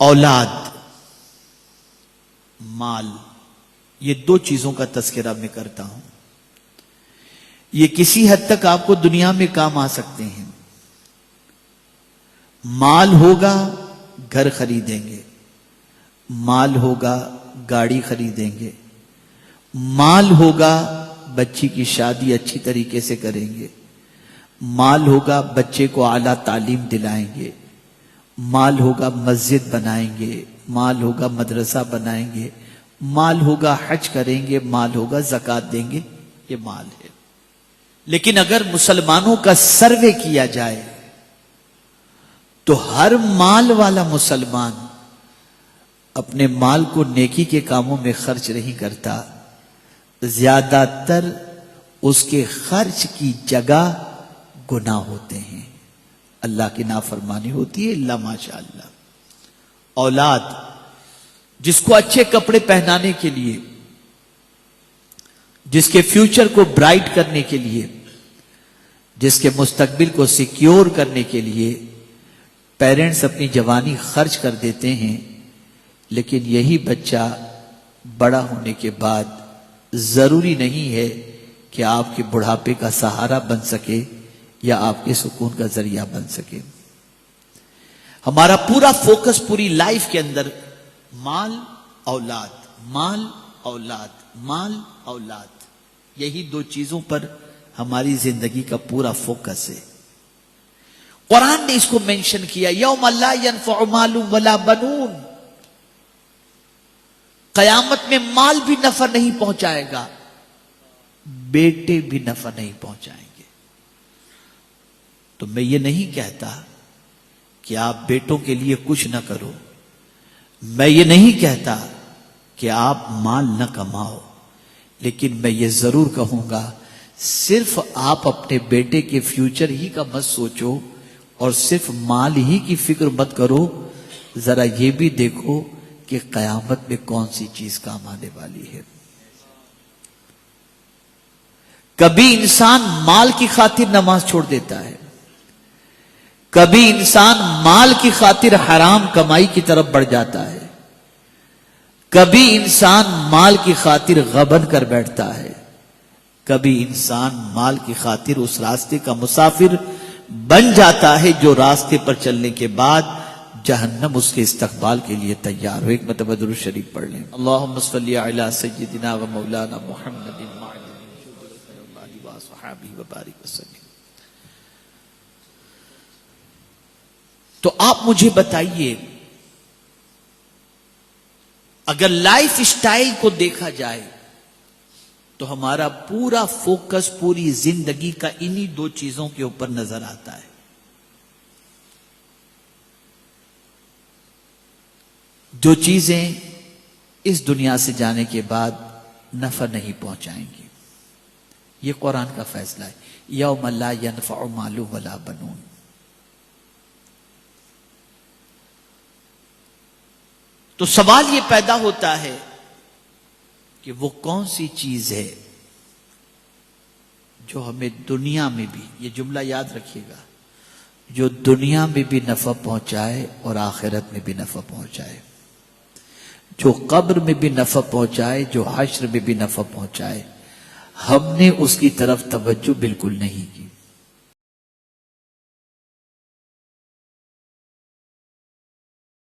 اولاد، مال، یہ دو چیزوں کا تذکرہ میں کرتا ہوں. یہ کسی حد تک آپ کو دنیا میں کام آ سکتے ہیں. مال ہوگا گھر خریدیں گے، مال ہوگا گاڑی خریدیں گے، مال ہوگا بچی کی شادی اچھی طریقے سے کریں گے، مال ہوگا بچے کو اعلیٰ تعلیم دلائیں گے، مال ہوگا مسجد بنائیں گے، مال ہوگا مدرسہ بنائیں گے، مال ہوگا حج کریں گے، مال ہوگا زکوٰۃ دیں گے. یہ مال ہے. لیکن اگر مسلمانوں کا سروے کیا جائے تو ہر مال والا مسلمان اپنے مال کو نیکی کے کاموں میں خرچ نہیں کرتا. زیادہ تر اس کے خرچ کی جگہ گناہ ہوتے ہیں، اللہ کی نافرمانی ہوتی ہے، اللہ ماشاء اللہ. اولاد جس کو اچھے کپڑے پہنانے کے لیے، جس کے فیوچر کو برائٹ کرنے کے لیے، جس کے مستقبل کو سیکیور کرنے کے لیے پیرنٹس اپنی جوانی خرچ کر دیتے ہیں، لیکن یہی بچہ بڑا ہونے کے بعد ضروری نہیں ہے کہ آپ کے بڑھاپے کا سہارا بن سکے یا آپ کے سکون کا ذریعہ بن سکے. ہمارا پورا فوکس پوری لائف کے اندر مال اولاد، مال اولاد، مال اولاد، یہی دو چیزوں پر ہماری زندگی کا پورا فوکس ہے. قرآن نے اس کو مینشن کیا، یوم لا ینفع مال ولا بنون. قیامت میں مال بھی نفع نہیں پہنچائے گا، بیٹے بھی نفع نہیں پہنچائیں گے. تو میں یہ نہیں کہتا کہ آپ بیٹوں کے لیے کچھ نہ کرو، میں یہ نہیں کہتا کہ آپ مال نہ کماؤ، لیکن میں یہ ضرور کہوں گا صرف آپ اپنے بیٹے کے فیوچر ہی کا مت سوچو اور صرف مال ہی کی فکر مت کرو. ذرا یہ بھی دیکھو کہ قیامت میں کون سی چیز کام آنے والی ہے. کبھی انسان مال کی خاطر نماز چھوڑ دیتا ہے، کبھی انسان مال کی خاطر حرام کمائی کی طرف بڑھ جاتا ہے، کبھی انسان مال کی خاطر غبن کر بیٹھتا ہے، کبھی انسان مال کی خاطر اس راستے کا مسافر بن جاتا ہے جو راستے پر چلنے کے بعد جہنم اس کے استقبال کے لیے تیار ہو. ایک مرتبہ درود شریف پڑھ لیں. اللہم صلی علی سیدنا و مولانا محمد و صحابہ وبارک وسلم. تو آپ مجھے بتائیے، اگر لائف اسٹائل کو دیکھا جائے تو ہمارا پورا فوکس پوری زندگی کا انہی دو چیزوں کے اوپر نظر آتا ہے. جو چیزیں اس دنیا سے جانے کے بعد نفع نہیں پہنچائیں گی. یہ قرآن کا فیصلہ ہے. یوم لا ینفع مال ولا بنون. تو سوال یہ پیدا ہوتا ہے کہ وہ کون سی چیز ہے جو ہمیں دنیا میں بھی، یہ جملہ یاد رکھیے گا، جو دنیا میں بھی نفع پہنچائے اور آخرت میں بھی نفع پہنچائے، جو قبر میں بھی نفع پہنچائے، جو حشر میں بھی نفع پہنچائے. ہم نے اس کی طرف توجہ بالکل نہیں کی.